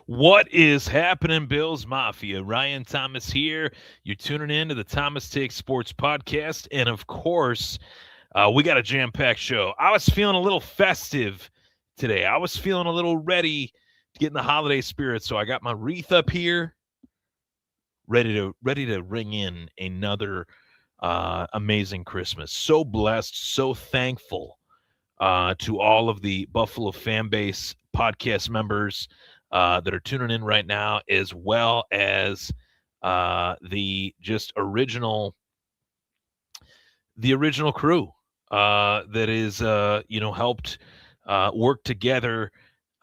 What is happening, Bills Mafia? Ryan Thomas here. You're tuning in to the Thomas Take Sports Podcast. And of course, we got a jam packed show. I was feeling a little festive today. I was feeling a little ready to get in the holiday spirit. So I got my wreath up here, ready to ring in another amazing Christmas. So blessed, so thankful to all of the Buffalo fan base podcast members that are tuning in right now, as well as the just original crew that is helped work together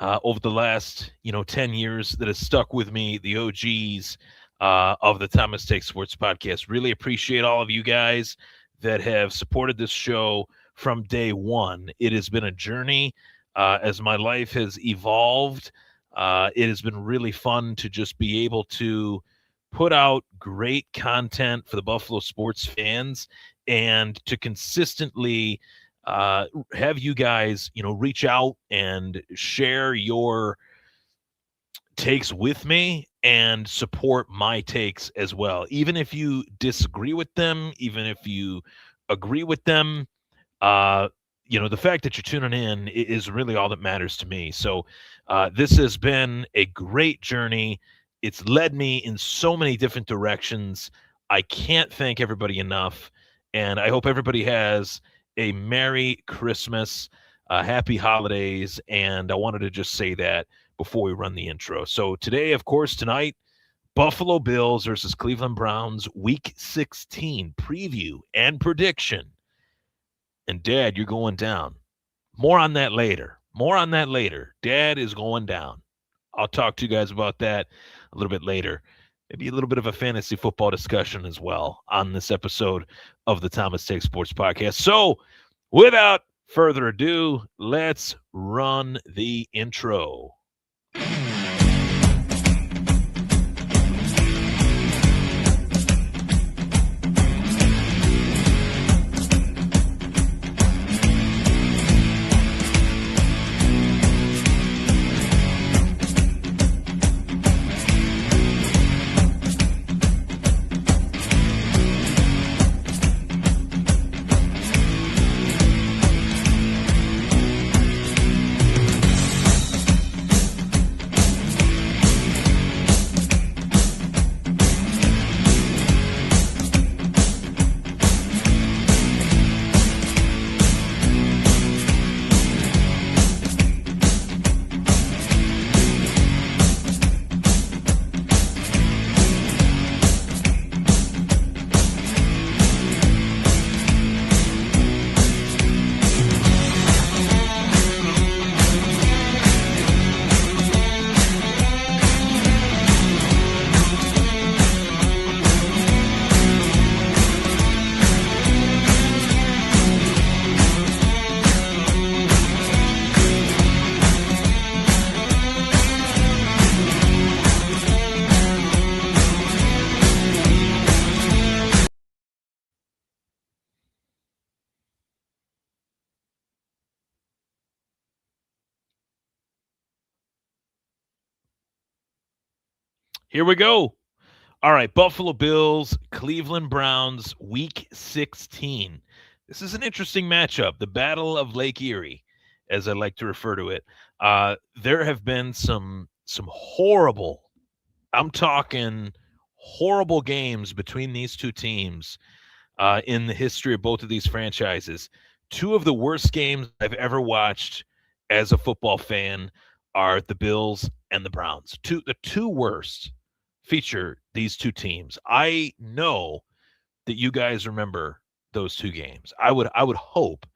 over the last 10 years that has stuck with me, the OGs of the Thomas Take Sports Podcast. Really appreciate all of you guys that have supported this show from day one. It has been a journey as my life has evolved. It has been really fun to just be able to put out great content for the Buffalo sports fans and to consistently have you guys, reach out and share your takes with me and support my takes as well. Even if you disagree with them, even if you agree with them, uh, the fact that you're tuning in is really all that matters to me. So this has been a great journey. It's led me in so many different directions. I can't thank everybody enough. And I hope everybody has a Merry Christmas, Happy Holidays. And I wanted to just say that before we run the intro. So today, of course, tonight, Buffalo Bills versus Cleveland Browns, Week 16 preview and prediction. And Dad, you're going down. More on that later. More on that later. Dad is going down. I'll talk to you guys about that a little bit later. Maybe a little bit of a fantasy football discussion as well on this episode of the Thomas Take Sports Podcast. So, without further ado, let's run the intro. Here we go. All right, Buffalo Bills, Cleveland Browns, Week 16. This is an interesting matchup, the Battle of Lake Erie, as I like to refer to it. There have been some horrible, I'm talking horrible games between these two teams in the history of both of these franchises. Two of the worst games I've ever watched as a football fan are the Bills and the Browns. The two worst feature these two teams. I know that you guys remember those two games. I would hope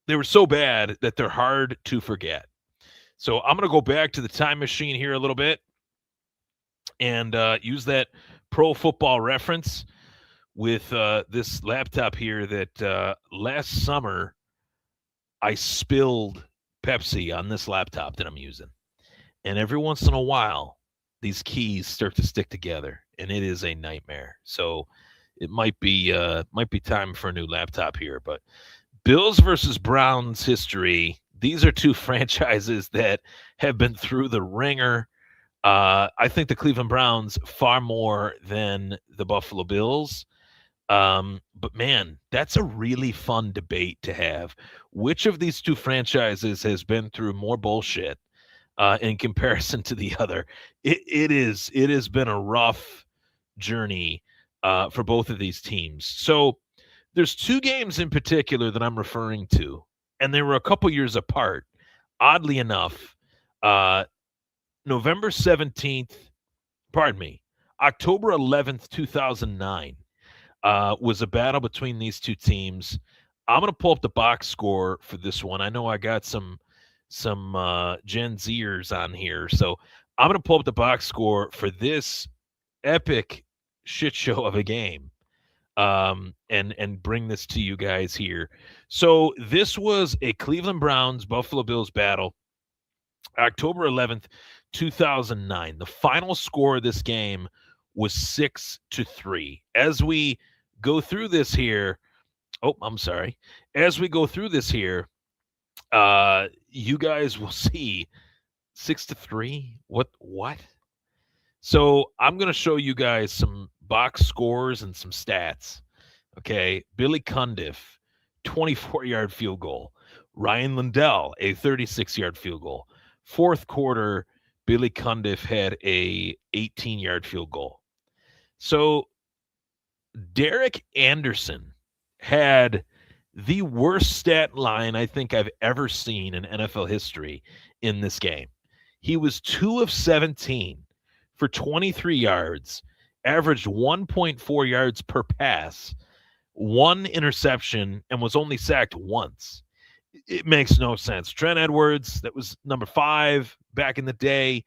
they were so bad that they're hard to forget. So I'm going to go back to the time machine here a little bit and use that pro football reference with this laptop here that last summer I spilled Pepsi on this laptop that I'm using. And every once in a while, these keys start to stick together, and it is a nightmare. So it might be time for a new laptop here. But Bills versus Browns history these are two franchises that have been through the ringer. I think the Cleveland Browns far more than the Buffalo Bills. But man, that's a really fun debate to have. Which of these two franchises has been through more bullshit in comparison to the other? It has been a rough journey for both of these teams. So there's two games in particular that I'm referring to, and they were a couple years apart. Oddly enough, uh, November 17th, pardon me, October 11th, 2009 was a battle between these two teams. I'm going to pull up the box score for this one. I know I got some Gen Zers on here, so I'm going to pull up the box score for this epic shit show of a game, and bring this to you guys here. So this was a Cleveland Browns Buffalo Bills battle, October 11th, 2009. The final score of this game was 6-3. As we go through this here, oh, I'm sorry. As we go through this here, you guys will see 6-3. What? So I'm going to show you guys some box scores and some stats. Okay, Billy Cundiff, 24-yard field goal. Ryan Lindell, a 36-yard field goal. Fourth quarter, Billy Cundiff had a 18-yard field goal. So Derek Anderson had the worst stat line I think I've ever seen in NFL history in this game. He was 2 of 17 for 23 yards, averaged 1.4 yards per pass, one interception, and was only sacked once. It makes no sense. Trent Edwards, that was number 5 back in the day.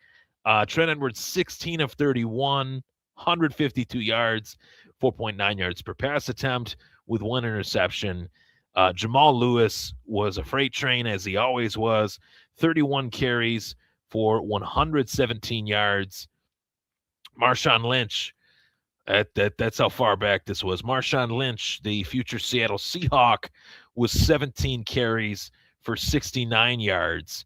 Trent Edwards, 16 of 31, 152 yards, 4.9 yards per pass attempt with one interception. Jamal Lewis was a freight train, as he always was. 31 carries for 117 yards. Marshawn Lynch, that's how far back this was. Marshawn Lynch, the future Seattle Seahawk, was 17 carries for 69 yards.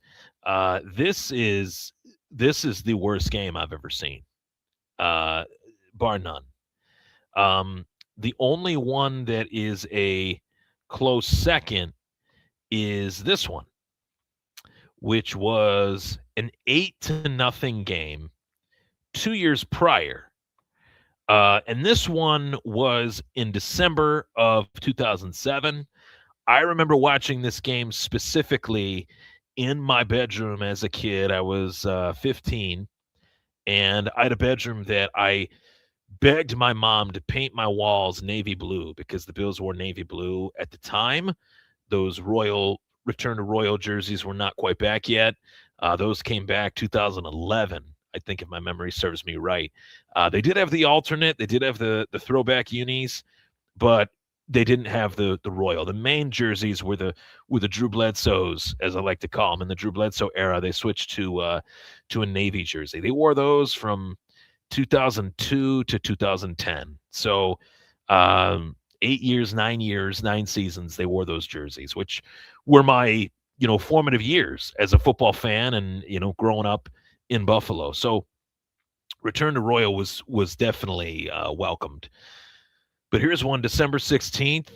This is the worst game I've ever seen, bar none. The only one that is a close second is this one, which was an 8-0 game 2 years prior. And this one was in December of 2007. I remember watching this game specifically in my bedroom as a kid. I was 15, and I had a bedroom that I begged my mom to paint my walls navy blue because the Bills wore navy blue at the time. Those Royal return to Royal jerseys were not quite back yet. Those came back 2011, I think, if my memory serves me right. They did have the alternate. They did have the throwback unis, but they didn't have the Royal. The main jerseys were the Drew Bledsoes, as I like to call them. In the Drew Bledsoe era, they switched to a navy jersey. They wore those from 2002 to 2010. So 8 years, 9 years, 9 seasons, they wore those jerseys, which were my, formative years as a football fan and, growing up in Buffalo. So return to Royal was definitely welcomed. But here's one, December 16th,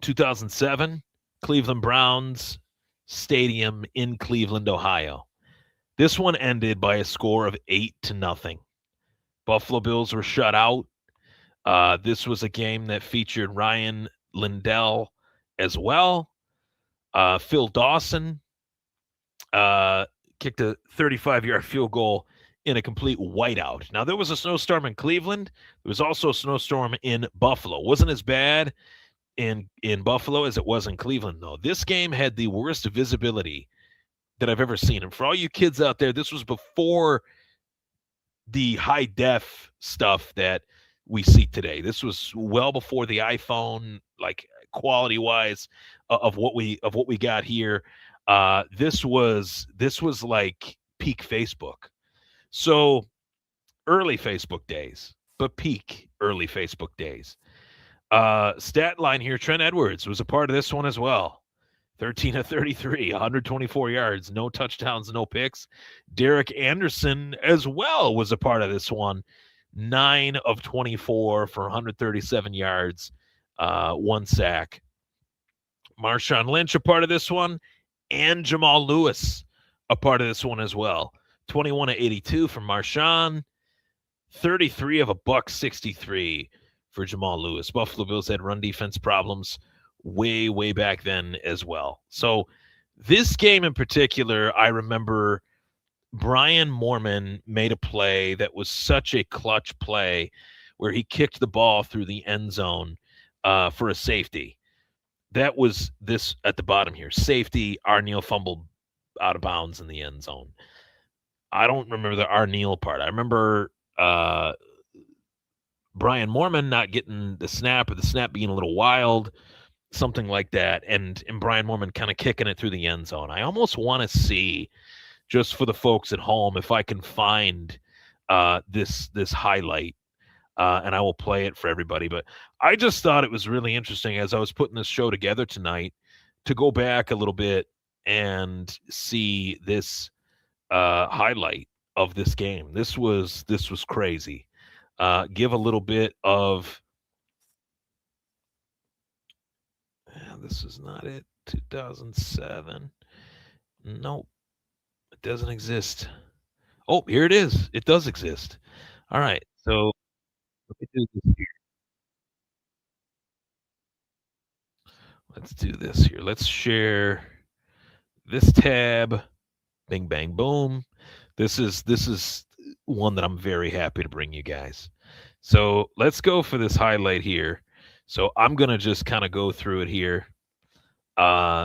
2007, Cleveland Browns Stadium in Cleveland, Ohio. This one ended by a score of 8-0. Buffalo Bills were shut out. This was a game that featured Ryan Lindell as well. Phil Dawson kicked a 35-yard field goal in a complete whiteout. Now, there was a snowstorm in Cleveland. There was also a snowstorm in Buffalo. It wasn't as bad in Buffalo as it was in Cleveland, though. This game had the worst visibility that I've ever seen. And for all you kids out there, this was before the high def stuff that we see today. This was well before the iPhone, like quality wise, of what we got here. This was like peak Facebook. So early Facebook days, but peak early Facebook days. Stat line here, Trent Edwards was a part of this one as well. 13 of 33, 124 yards, no touchdowns, no picks. Derek Anderson as well was a part of this one. 9 of 24 for 137 yards, one sack. Marshawn Lynch a part of this one, and Jamal Lewis a part of this one as well. 21 of 82 from Marshawn, 33 of a buck 63 for Jamal Lewis. Buffalo Bills had run defense problems way back then as well. So this game in particular, I remember Brian Moorman made a play that was such a clutch play where he kicked the ball through the end zone for a safety. That was this at the bottom here. Safety, Arneal fumbled out of bounds in the end zone. I don't remember the Arneal part. I remember Brian Moorman not getting the snap, or the snap being a little wild, something like that, and Brian Moorman kind of kicking it through the end zone. I almost want to see, just for the folks at home, if I can find this highlight, and I will play it for everybody. But I just thought it was really interesting as I was putting this show together tonight to go back a little bit and see this highlight of this game. This was crazy. Give a little bit of. This is not it. 2007. Nope. It doesn't exist. Oh, here it is. It does exist. All right. So let me do this here. Let's do this here. Let's share this tab. Bing, bang, boom. This is one that I'm very happy to bring you guys. So let's go for this highlight here. So I'm going to just kind of go through it here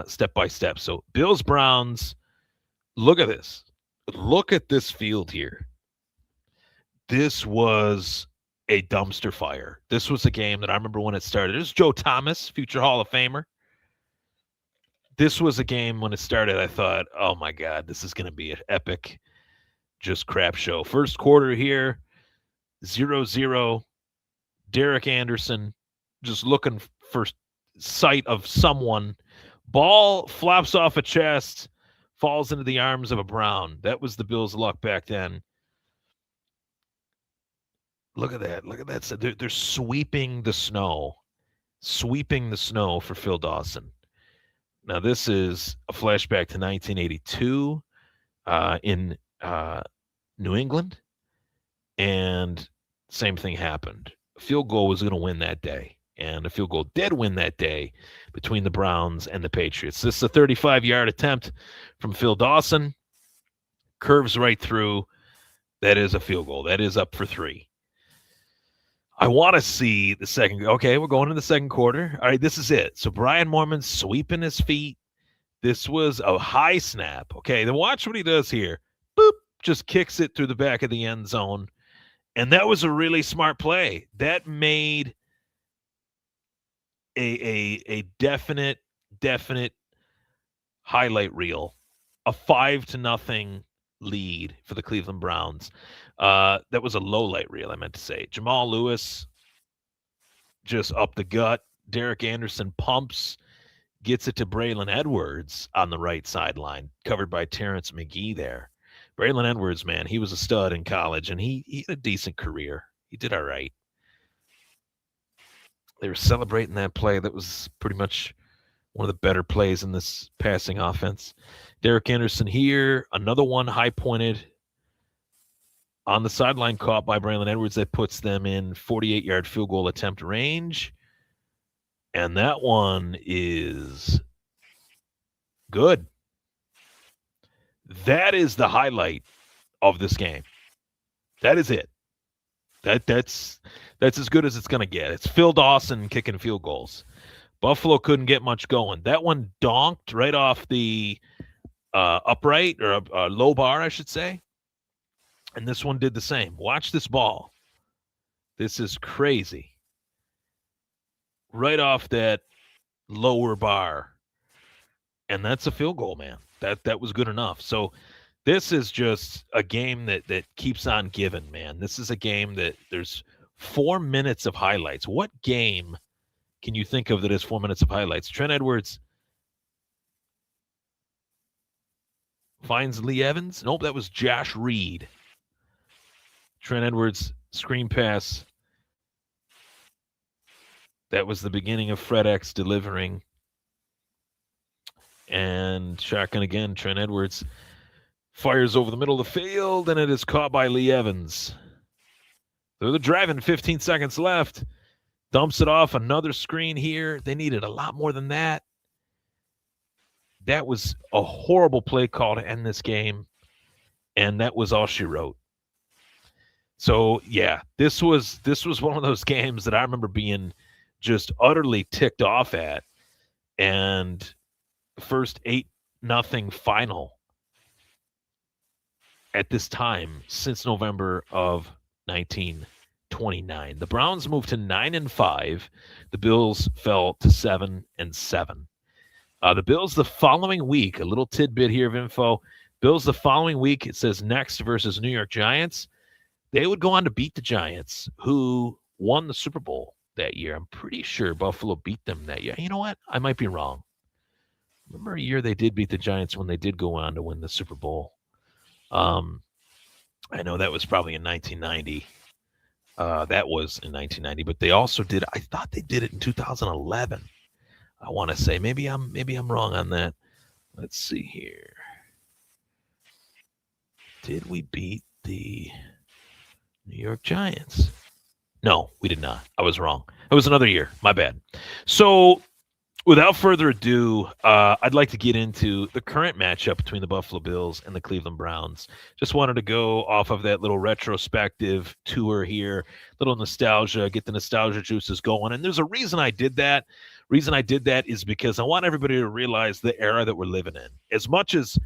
step by step. So Bills, Browns, look at this. Look at this field here. This was a dumpster fire. This was a game that I remember when it started. This is Joe Thomas, future Hall of Famer. This was a game when it started, I thought, oh my God, this is going to be an epic, just crap show. First quarter here, 0-0. Derek Anderson just looking for sight of someone. Ball flops off a chest, falls into the arms of a Brown. That was the Bills' luck back then. Look at that. Look at that. So they're sweeping the snow. Sweeping the snow for Phil Dawson. Now, this is a flashback to 1982 in New England. And same thing happened. A field goal was going to win that day. And a field goal did win that day between the Browns and the Patriots. This is a 35-yard attempt from Phil Dawson. Curves right through. That is a field goal. That is up for 3. I want to see the second. Okay, we're going to the second quarter. All right, this is it. So Brian Moorman sweeping his feet. This was a high snap. Okay, then watch what he does here. Boop, just kicks it through the back of the end zone. And that was a really smart play. That made a definite highlight reel. A 5-0 lead for the Cleveland Browns. That was a low light reel, I meant to say. Jamal Lewis just up the gut. Derek Anderson pumps, gets it to Braylon Edwards on the right sideline, covered by Terrence McGee there. Braylon Edwards, man, he was a stud in college, and he had a decent career. He did all right. They were celebrating that play. That was pretty much one of the better plays in this passing offense. Derek Anderson here, another one high-pointed on the sideline, caught by Braylon Edwards. That puts them in 48-yard field goal attempt range. And that one is good. That is the highlight of this game. That is it. That's as good as it's going to get. It's Phil Dawson kicking field goals. Buffalo couldn't get much going. That one donked right off the upright, or a low bar, I should say. And this one did the same. Watch this ball. This is crazy. Right off that lower bar. And that's a field goal, man. That was good enough. So this is just a game that keeps on giving, man. This is a game that there's 4 minutes of highlights. What game can you think of that is 4 minutes of highlights? Trent Edwards finds Lee Evans. Nope, that was Josh Reed. Trent Edwards screen pass. That was the beginning of Fred X delivering. And shotgun again, Trent Edwards fires over the middle of the field, and it is caught by Lee Evans. They're driving, 15 seconds left. Dumps it off, another screen here. They needed a lot more than that. That was a horrible play call to end this game, and that was all she wrote. So, yeah, this was one of those games that I remember being just utterly ticked off at. And first 8-0 final at this time since November of 1929. The Browns moved to 9-5. The Bills fell to 7-7. The Bills the following week, a little tidbit here of info. Bills the following week, it says next versus New York Giants. They would go on to beat the Giants, who won the Super Bowl that year. I'm pretty sure Buffalo beat them that year. You know what? I might be wrong. Remember a year they did beat the Giants when they did go on to win the Super Bowl. I know that was probably in 1990. That was in 1990, but they also did. I thought they did it in 2011. I want to say maybe I'm wrong on that. Let's see here. Did we beat the New York Giants? No, we did not. I was wrong. It was another year. My bad. So, without further ado, I'd like to get into the current matchup between the Buffalo Bills and the Cleveland Browns. Just wanted to go off of that little retrospective tour here, little nostalgia, get the nostalgia juices going. And there's a reason I did that. Reason I did that is because I want everybody to realize the era that we're living in. As much as,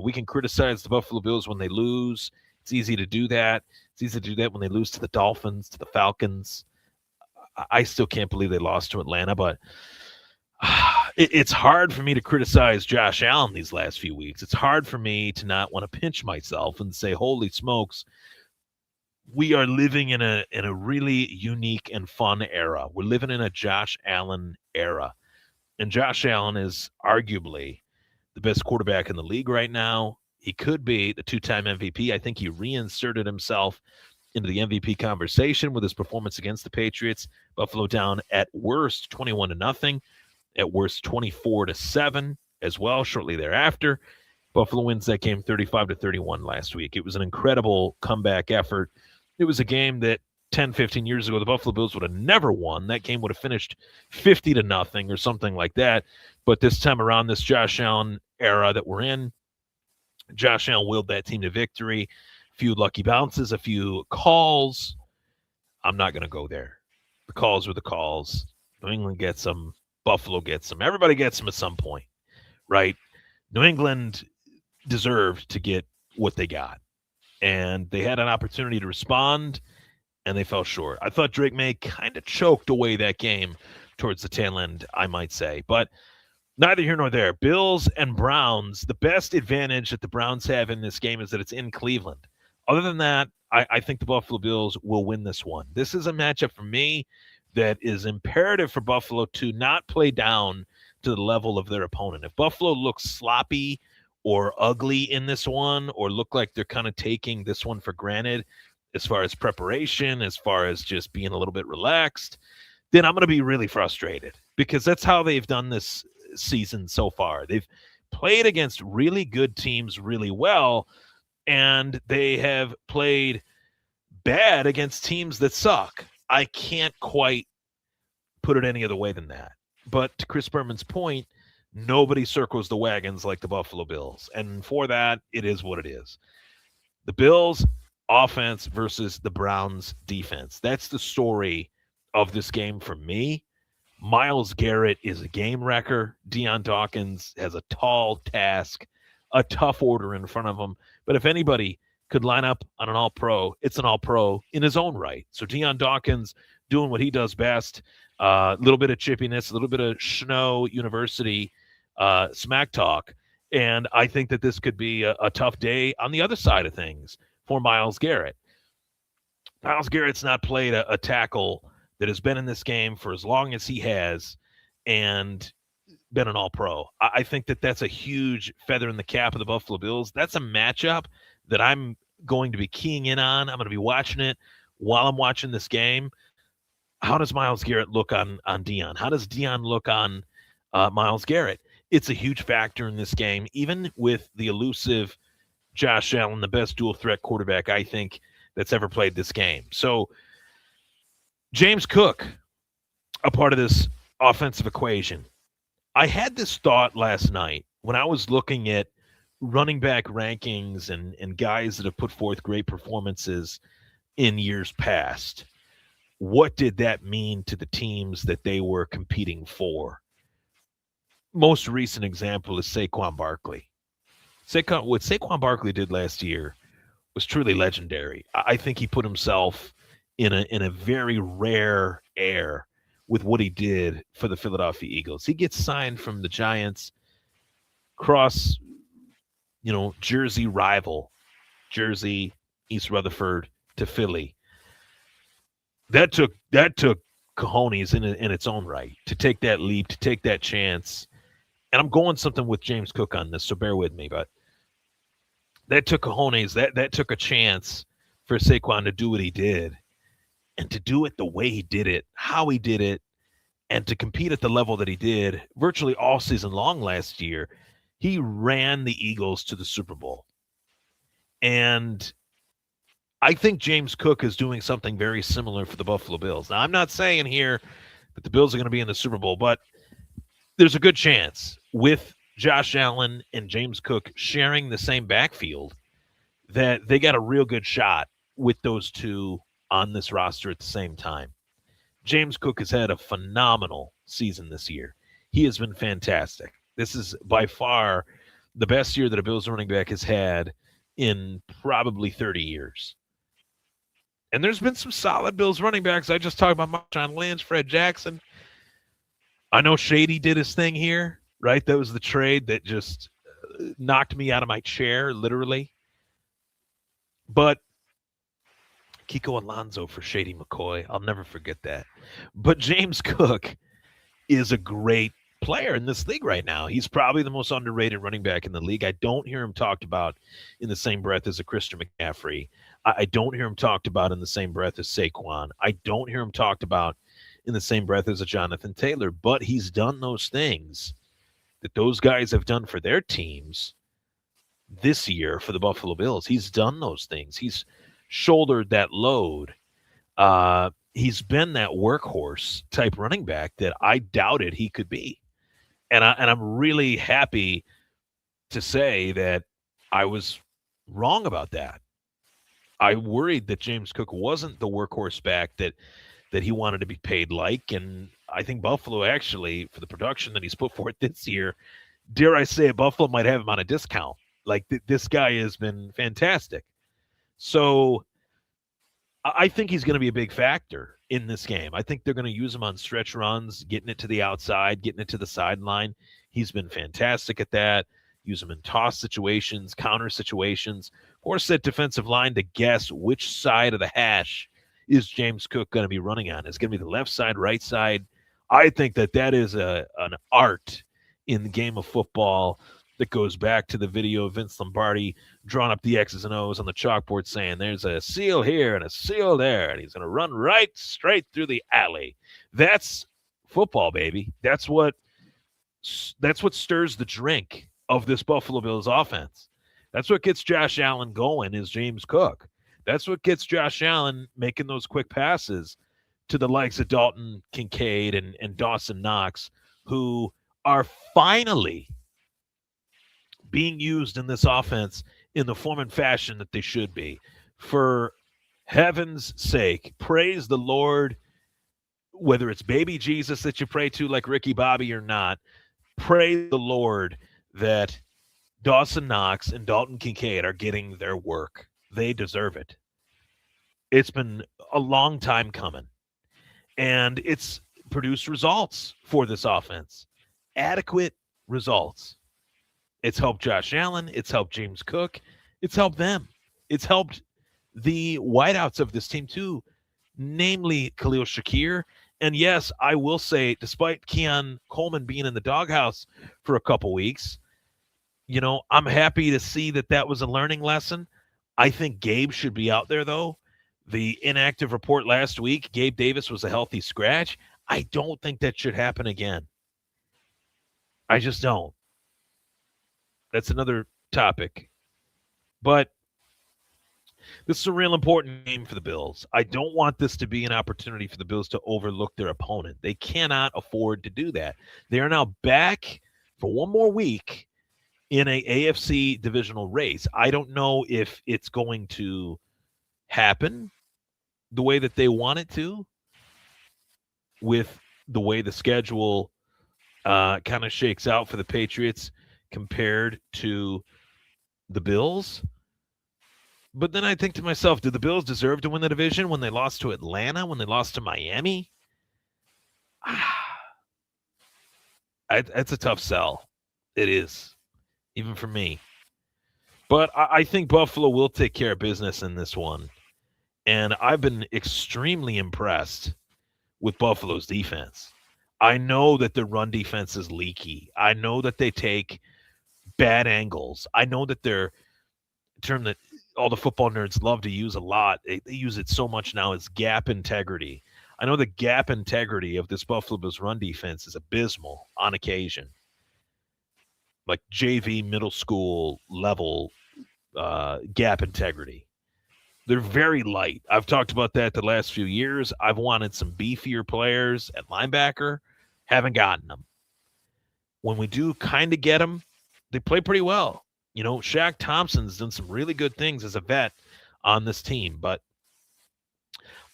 we can criticize the Buffalo Bills when they lose. It's easy to do that. It's easy to do that when they lose to the Dolphins, to the Falcons. I still can't believe they lost to Atlanta, but it's hard for me to criticize Josh Allen these last few weeks. It's hard for me to not want to pinch myself and say, holy smokes, we are living in a really unique and fun era. We're living in a Josh Allen era. And Josh Allen is arguably the best quarterback in the league right now. He could be the two-time MVP. I think he reinserted himself into the MVP conversation with his performance against the Patriots. Buffalo down at worst 21-0. At worst 24-7 as well shortly thereafter. Buffalo wins that game 35-31 last week. It was an incredible comeback effort. It was a game that 10, 15 years ago, the Buffalo Bills would have never won. That game would have finished 50-0 or something like that. But this time around, this Josh Allen era that we're in, Josh Allen willed that team to victory. A few lucky bounces, a few calls. I'm not going to go there. The calls were the calls. New England gets them. Buffalo gets them. Everybody gets them at some point, right? New England deserved to get what they got. And they had an opportunity to respond, and they fell short. I thought Drake May kind of choked away that game towards the tail end, I might say. But neither here nor there. Bills and Browns, the best advantage that the Browns have in this game is that it's in Cleveland. Other than that, I think the Buffalo Bills will win this one. This is a matchup for me that is imperative for Buffalo to not play down to the level of their opponent. If Buffalo looks sloppy or ugly in this one, or look like they're kind of taking this one for granted as far as preparation, as far as just being a little bit relaxed, then I'm going to be really frustrated, because that's how they've done this season so far. They've played against really good teams really well, and they have played bad against teams that suck. I can't quite put it any other way than that. But to Chris Berman's point, nobody circles the wagons like the Buffalo Bills. And for that, it is what it is. The Bills offense versus the Browns defense. That's the story of this game for me. Myles Garrett is a game wrecker. Deion Dawkins has a tall task, a tough order in front of him. But if anybody could line up on an all-pro, it's an all-pro in his own right. So Deion Dawkins doing what he does best, a little bit of chippiness, a little bit of Schno University smack talk, and I think that this could be a tough day on the other side of things for Myles Garrett. Myles Garrett's not played a tackle that has been in this game for as long as he has, and been an All-Pro. I think that that's a huge feather in the cap of the Buffalo Bills. That's a matchup that I'm going to be keying in on. I'm going to be watching it while I'm watching this game. How does Myles Garrett look on Dion? How does Dion look on Myles Garrett? It's a huge factor in this game, even with the elusive Josh Allen, the best dual threat quarterback I think that's ever played this game. So James Cook, a part of this offensive equation. I had this thought last night when I was looking at running back rankings and guys that have put forth great performances in years past. What did that mean to the teams that they were competing for? Most recent example is Saquon Barkley. What Saquon Barkley did last year was truly legendary. I think he put himself in a very rare air with what he did for the Philadelphia Eagles. He gets signed from the Giants, cross, Jersey rival, Jersey, East Rutherford to Philly. That took cojones in its own right to take that leap, to take that chance. And I'm going something with James Cook on this, so bear with me, but that took cojones, that took a chance for Saquon to do what he did, and to do it the way he did it, how he did it, and to compete at the level that he did virtually all season long last year. He ran the Eagles to the Super Bowl. And I think James Cook is doing something very similar for the Buffalo Bills. Now, I'm not saying here that the Bills are going to be in the Super Bowl, but there's a good chance with Josh Allen and James Cook sharing the same backfield that they got a real good shot with those two on this roster at the same time. James Cook has had a phenomenal season this year. He has been fantastic. This is by far the best year that a Bills running back has had in probably 30 years. And there's been some solid Bills running backs. I just talked about Marshawn Lynch, Fred Jackson. I know Shady did his thing here, right? That was the trade that just knocked me out of my chair, literally. But Kiko Alonso for Shady McCoy, I'll never forget that. But James Cook is a great player in this league right now. He's probably the most underrated running back in the league. I don't hear him talked about in the same breath as a Christian McCaffrey. I don't hear him talked about in the same breath as Saquon. I don't hear him talked about in the same breath as a Jonathan Taylor, but he's done those things that those guys have done for their teams this year for the Buffalo Bills. He's done those things. He's shouldered that load. He's been that workhorse type running back that I doubted he could be. And I'm really happy to say that I was wrong about that. I worried that James Cook wasn't the workhorse back that he wanted to be paid like. And I think Buffalo actually, for the production that he's put forth this year, dare I say it, Buffalo might have him on a discount. Like this guy has been fantastic. So I think he's going to be a big factor in this game. I think they're going to use him on stretch runs, getting it to the outside, getting it to the sideline. He's been fantastic at that. Use him in toss situations, counter situations. Force that defensive line to guess which side of the hash is James Cook going to be running on. Is it going to be the left side, right side? I think that is an art in the game of football that goes back to the video of Vince Lombardi drawing up the X's and O's on the chalkboard saying there's a seal here and a seal there, and he's going to run right straight through the alley. That's football, baby. That's what stirs the drink of this Buffalo Bills offense. That's what gets Josh Allen going is James Cook. That's what gets Josh Allen making those quick passes to the likes of Dalton Kincaid and Dawson Knox, who are finally being used in this offense in the form and fashion that they should be. For heaven's sake, praise the Lord, whether it's baby Jesus that you pray to like Ricky Bobby or not, praise the Lord that Dawson Knox and Dalton Kincaid are getting their work. They deserve it. It's been a long time coming, and it's produced results for this offense. Adequate results. It's helped Josh Allen. It's helped James Cook. It's helped them. It's helped the wideouts of this team too, namely Khalil Shakir And yes, I will say, despite Keon Coleman being in the doghouse for a couple weeks, I'm happy to see that that was a learning lesson. I think Gabe should be out there, though. The inactive report last week, Gabe Davis was a healthy scratch. I don't think that should happen again. I just don't. That's another topic. But this is a real important game for the Bills. I don't want this to be an opportunity for the Bills to overlook their opponent. They cannot afford to do that. They are now back for one more week in a AFC divisional race. I don't know if it's going to happen the way that they want it to, with the way the schedule kind of shakes out for the Patriots compared to the Bills. But then I think to myself, do the Bills deserve to win the division when they lost to Atlanta, when they lost to Miami? That's a tough sell. It is, even for me. But I think Buffalo will take care of business in this one. And I've been extremely impressed with Buffalo's defense. I know that the run defense is leaky. I know that they take bad angles. I know that they're a term that all the football nerds love to use a lot. They use it so much now as gap integrity. I know the gap integrity of this Buffalo Bills run defense is abysmal on occasion. Like JV middle school level gap integrity. They're very light. I've talked about that the last few years. I've wanted some beefier players at linebacker. Haven't gotten them. When we do kind of get them, they play pretty well. Shaq Thompson's done some really good things as a vet on this team. But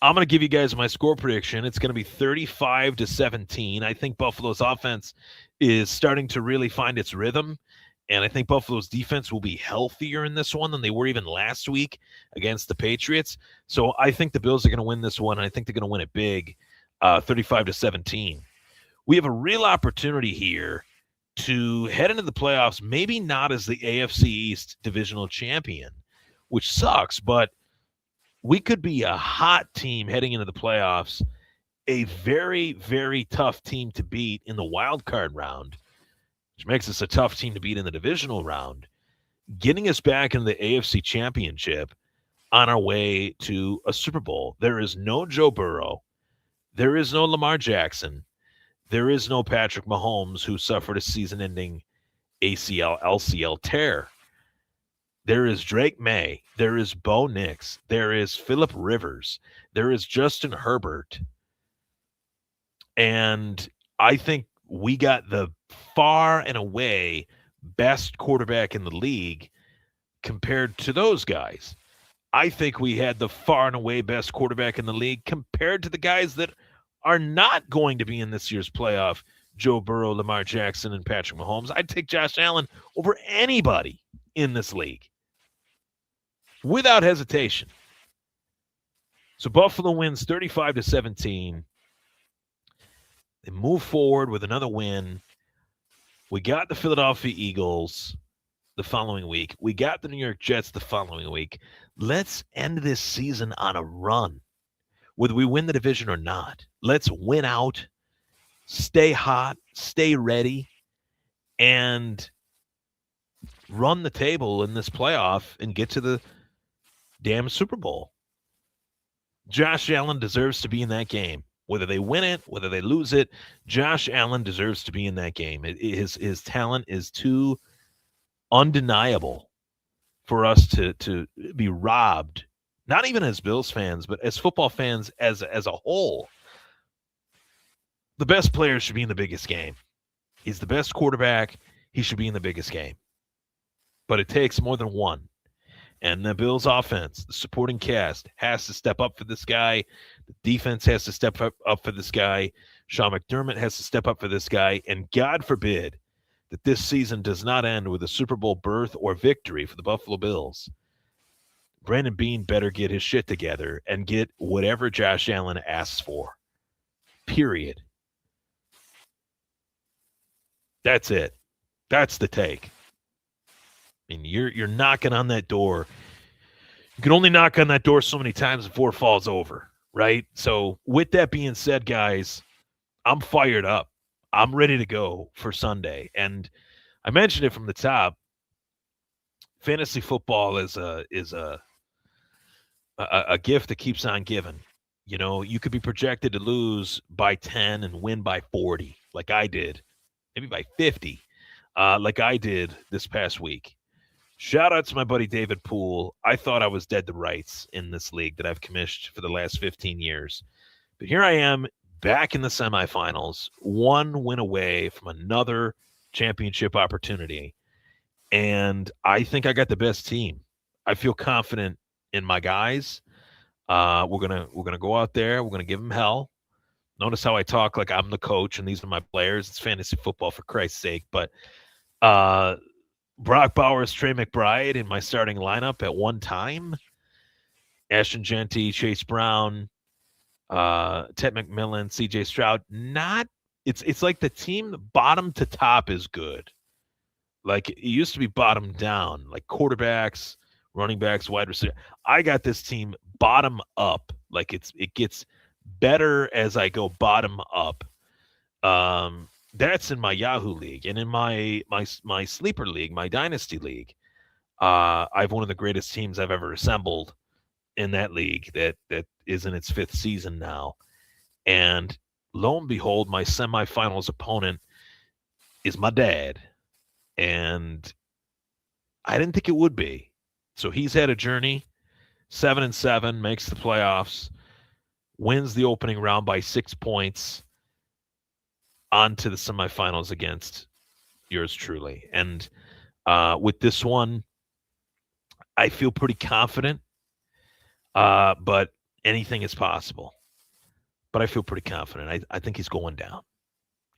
I'm going to give you guys my score prediction. It's going to be 35-17. I think Buffalo's offense is starting to really find its rhythm. And I think Buffalo's defense will be healthier in this one than they were even last week against the Patriots. So I think the Bills are going to win this one, and I think they're going to win it big, 35-17. We have a real opportunity here to head into the playoffs, maybe not as the AFC East divisional champion, which sucks, but we could be a hot team heading into the playoffs, a very, very tough team to beat in the wild card round, which makes us a tough team to beat in the divisional round, getting us back in the AFC Championship on our way to a Super Bowl. There is no Joe Burrow. There is no Lamar Jackson. There is no Patrick Mahomes, who suffered a season-ending ACL, LCL tear. There is Drake May. There is Bo Nix. There is Phillip Rivers. There is Justin Herbert. And I think we got the far and away best quarterback in the league compared to those guys. I think we had the far and away best quarterback in the league compared to the guys that are not going to be in this year's playoff, Joe Burrow, Lamar Jackson, and Patrick Mahomes. I'd take Josh Allen over anybody in this league without hesitation. So Buffalo wins 35-17. They move forward with another win. We got the Philadelphia Eagles the following week. We got the New York Jets the following week. Let's end this season on a run, whether we win the division or not. Let's win out, stay hot, stay ready, and run the table in this playoff and get to the damn Super Bowl. Josh Allen deserves to be in that game. Whether they win it, whether they lose it, Josh Allen deserves to be in that game. His talent is too undeniable for us to be robbed, not even as Bills fans, but as football fans as a whole. The best player should be in the biggest game. He's the best quarterback. He should be in the biggest game. But it takes more than one. And the Bills offense, the supporting cast, has to step up for this guy. The defense has to step up for this guy. Sean McDermott has to step up for this guy. And God forbid that this season does not end with a Super Bowl berth or victory for the Buffalo Bills. Brandon Beane better get his shit together and get whatever Josh Allen asks for. Period. That's it. That's the take. I mean, you're knocking on that door. You can only knock on that door so many times before it falls over, right? So, with that being said, guys, I'm fired up. I'm ready to go for Sunday. And I mentioned it from the top. Fantasy football is a gift that keeps on giving. You know, you could be projected to lose by 10 and win by 40, like I did, maybe by 50, like I did this past week. Shout out to my buddy David Poole. I thought I was dead to rights in this league that I've commissioned for the last 15 years. But here I am back in the semifinals, one win away from another championship opportunity. And I think I got the best team. I feel confident in my guys. We're gonna go out there. We're gonna give them hell. Notice how I talk like I'm the coach and these are my players. It's fantasy football for Christ's sake. But uh, Brock Bowers, Trey McBride in my starting lineup at one time. Ashton Genty, Chase Brown, Ted McMillan, C.J. Stroud. Not. It's like the team bottom to top is good. Like it used to be bottom down, like quarterbacks, running backs, wide receiver. I got this team bottom up. Like it gets better as I go bottom up. That's in my Yahoo league, and in my sleeper league, my dynasty league. I've one of the greatest teams I've ever assembled in that league. That is in its fifth season now, and lo and behold, my semifinals opponent is my dad, and I didn't think it would be. So he's had a journey. 7-7, makes the playoffs, wins the opening round by 6 points, on to the semifinals against yours truly. And with this one, I feel pretty confident, but anything is possible. But I feel pretty confident. I think he's going down.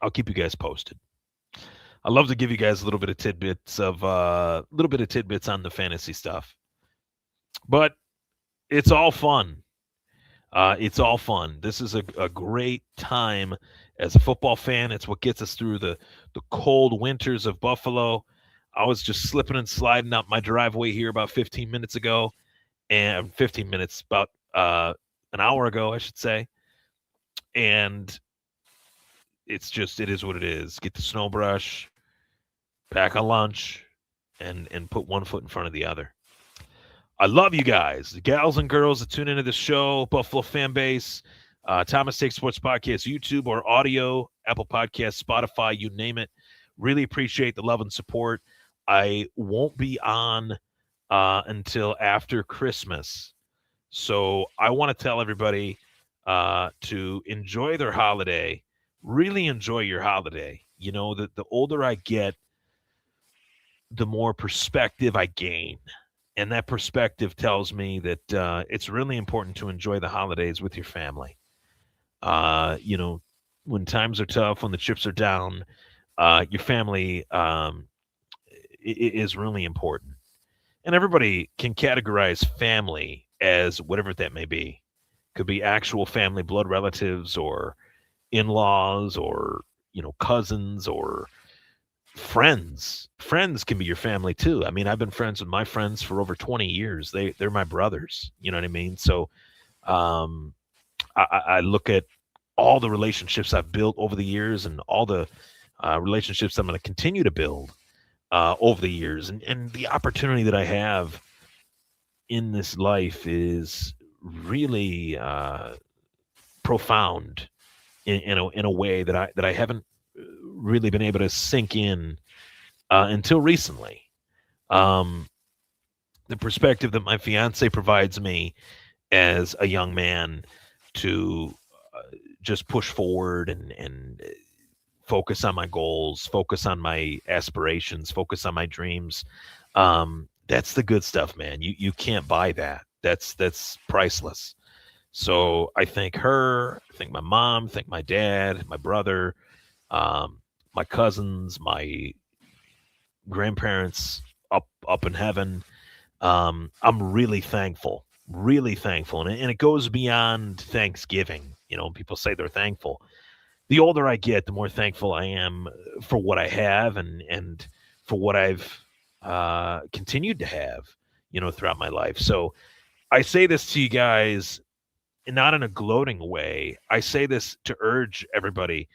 I'll keep you guys posted. I love to give you guys a little bit of tidbits on the fantasy stuff, but it's all fun. It's all fun. This is a great time as a football fan. It's what gets us through the cold winters of Buffalo. I was just slipping and sliding up my driveway here about 15 minutes ago, and 15 minutes, about an hour ago, I should say. And it is what it is. Get the snow brush, pack a lunch, and put one foot in front of the other. I love you guys, the gals and girls that tune into the show, Buffalo fan base, Thomas Take Sports Podcast, YouTube or audio, Apple Podcasts, Spotify, you name it. Really appreciate the love and support. I won't be on until after Christmas. So I want to tell everybody to enjoy their holiday. Really enjoy your holiday. You know, the older I get, the more perspective I gain. And that perspective tells me that it's really important to enjoy the holidays with your family. You know, when times are tough, when the chips are down, your family is really important. And everybody can categorize family as whatever that may be. Could be actual family, blood relatives, or in-laws, or, you know, cousins, or friends. Friends can be your family too. I mean, I've been friends with my friends for over 20 years. They're my brothers. You know what I mean? So um, I look at all the relationships I've built over the years, and all the relationships I'm going to continue to build over the years, and the opportunity that I have in this life is really profound in a way that I haven't really been able to sink in until recently. Um, the perspective that my fiance provides me as a young man to just push forward and focus on my goals, focus on my aspirations, focus on my dreams. That's the good stuff, man. You can't buy that. That's priceless. So I thank her, I thank my mom, thank my dad, my brother, my cousins, my grandparents up in heaven. I'm really thankful, and it goes beyond Thanksgiving. You know, people say they're thankful. The older I get, the more thankful I am for what I have, and for what I've continued to have, you know, throughout my life. So I say this to you guys not in a gloating way. I say this to urge everybody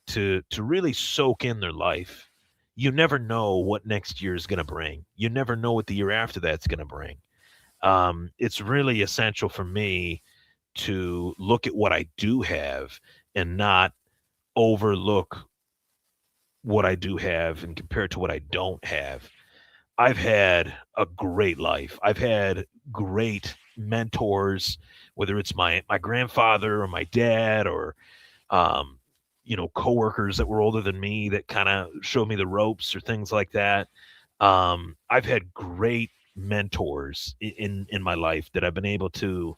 to really soak in their life. You never know what next year is going to bring. You never know what the year after that's going to bring. It's really essential for me to look at what I do have and not overlook what I do have and compare it to what I don't have. I've had a great life. I've had great mentors, whether it's my grandfather or my dad or um, coworkers that were older than me that kind of showed me the ropes or things like that. I've had great mentors in my life that I've been able to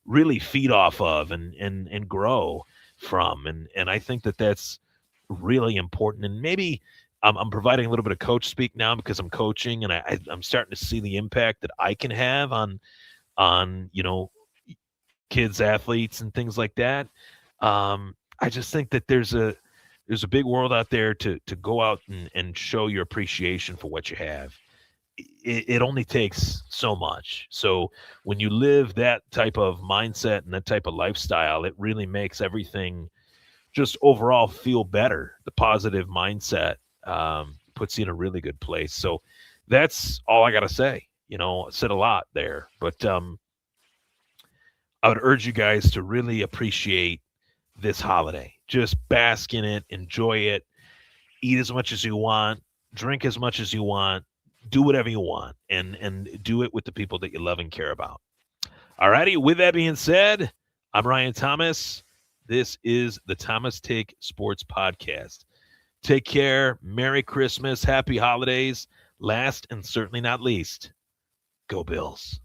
really feed off of and grow from, and I think that that's really important. And maybe I'm providing a little bit of coach speak now because I'm coaching, and I'm starting to see the impact that I can have on kids, athletes, and things like that. I just think that there's a big world out there to go out and show your appreciation for what you have. It only takes so much. So when you live that type of mindset and that type of lifestyle, it really makes everything just overall feel better. The positive mindset puts you in a really good place. So that's all I got to say. I said a lot there, but I would urge you guys to really appreciate this holiday. Just bask in it, enjoy it, eat as much as you want, drink as much as you want, do whatever you want, and do it with the people that you love and care about. All righty. With that being said, I'm Ryan Thomas. This is the Thomas Take Sports Podcast. Take care. Merry Christmas. Happy holidays. Last and certainly not least, go Bills.